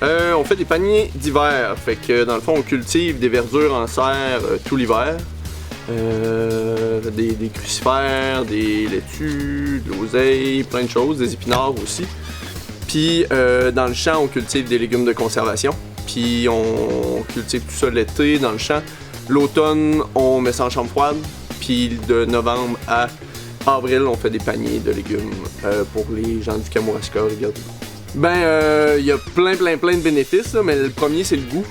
On fait des paniers d'hiver, fait que dans le fond on cultive des verdures en serre tout l'hiver. Des crucifères, des laitues, de l'oseille, plein de choses, des épinards aussi. Puis dans le champ on cultive des légumes de conservation. Puis on cultive tout ça l'été dans le champ. L'automne on met ça en chambre froide. Puis de novembre à avril on fait des paniers de légumes pour les gens du Kamouraska, regardez. Ben, y a plein de bénéfices, là, mais le premier c'est le goût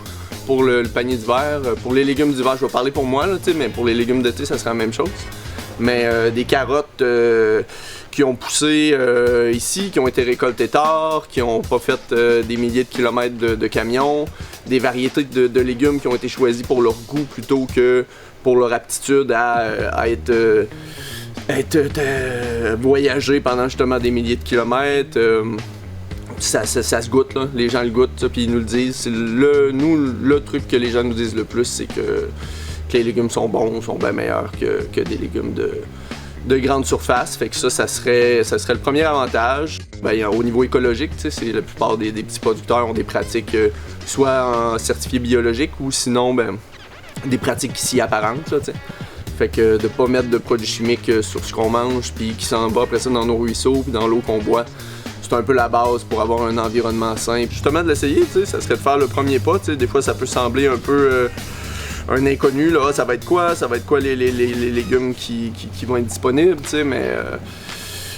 pour le panier d'hiver. Pour les légumes d'hiver, je vais parler pour moi, là, mais pour les légumes d'été, ça serait la même chose. Mais des carottes qui ont poussé ici, qui ont été récoltées tard, qui n'ont pas fait des milliers de kilomètres de camions, des variétés de légumes qui ont été choisis pour leur goût plutôt que pour leur aptitude à être voyagé pendant justement des milliers de kilomètres. Ça se goûte, là. Les gens le goûtent, puis ils nous le disent. Le truc que les gens nous disent le plus, c'est que les légumes sont bons, sont bien meilleurs que des légumes de grande surface. Fait que ça serait le premier avantage. Ben, au niveau écologique, c'est la plupart des petits producteurs ont des pratiques soit en certifié biologique ou sinon ben, des pratiques qui s'y apparentent. Là, fait que de pas mettre de produits chimiques sur ce qu'on mange, puis qui s'en va après ça dans nos ruisseaux, puis dans l'eau qu'on boit. C'est un peu la base pour avoir un environnement sain. Puis justement de l'essayer, ça serait de faire le premier pas. Des fois ça peut sembler un peu un inconnu, là. Ça va être quoi les légumes qui vont être disponibles, mais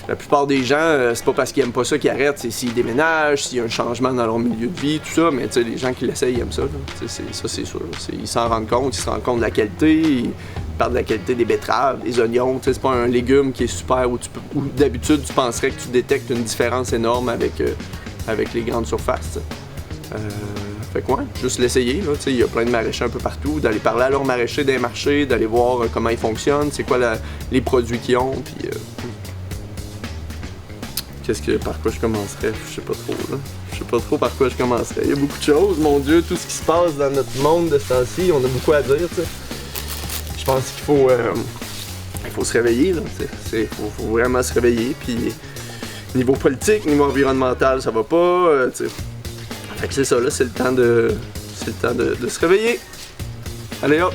la plupart des gens, c'est pas parce qu'ils aiment pas ça qu'ils arrêtent, c'est s'ils déménagent, s'il y a un changement dans leur milieu de vie, tout ça, mais les gens qui l'essayent, ils aiment ça. Ça c'est sûr. Ils s'en rendent compte, ils se rendent compte de la qualité, ils parlent de la qualité des betteraves, des oignons, c'est pas un légume qui est super où d'habitude tu penserais que tu détectes une différence énorme avec les grandes surfaces. Fait quoi, juste l'essayer, il y a plein de maraîchers un peu partout, d'aller parler à leurs maraîchers des marchés, d'aller voir comment ils fonctionnent, c'est quoi les produits qu'ils ont, puis par quoi je commencerais? Je sais pas trop, là. Je sais pas trop par quoi je commencerais. Il y a beaucoup de choses, mon Dieu, tout ce qui se passe dans notre monde de ce temps-ci, on a beaucoup à dire, tu sais. Je pense qu'il faut se réveiller, là. Faut vraiment se réveiller, puis niveau politique, niveau environnemental, ça va pas, tu sais. Fait que c'est ça, là, c'est le temps de se réveiller. Allez hop!